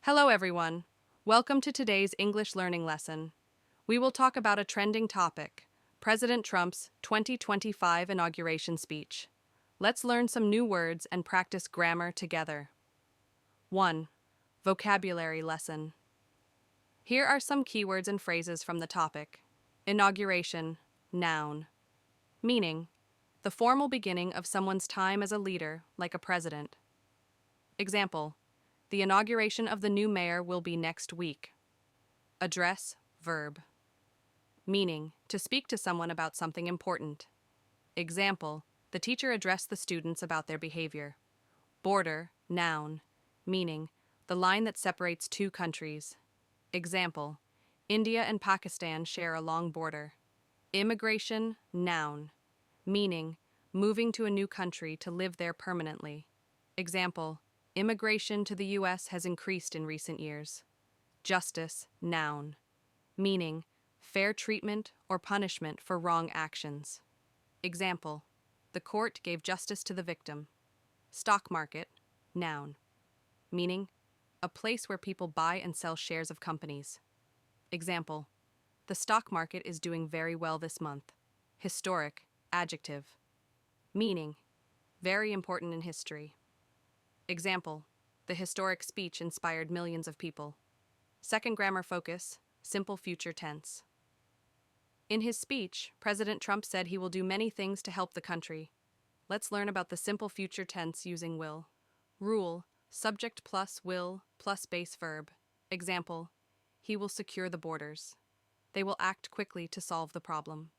Hello, everyone. Welcome to today's English learning lesson. We will talk about a trending topic, President Trump's 2025 inauguration speech. Let's learn some new words and practice grammar together. 1. Vocabulary lesson. Here are some keywords and phrases from the topic. Inauguration, noun. Meaning, the formal beginning of someone's time as a leader, like a president. Example, the inauguration of the new mayor will be next week. Address, verb. Meaning, to speak to someone about something important. Example, the teacher addressed the students about their behavior. Border, noun. Meaning, the line that separates two countries. Example, India and Pakistan share a long border. Immigration, noun. Meaning, moving to a new country to live there permanently. Example, immigration to the U.S. has increased in recent years. Justice, noun. Meaning, fair treatment or punishment for wrong actions. Example, the court gave justice to the victim. Stock market, noun. Meaning, a place where people buy and sell shares of companies. Example, the stock market is doing very well this month. Historic, adjective. Meaning, very important in history. Example, the historic speech inspired millions of people. Second grammar focus, simple future tense. In his speech, President Trump said he will do many things to help the country. Let's learn about the simple future tense using will. Rule, subject plus will plus base verb. Example, he will secure the borders. They will act quickly to solve the problem.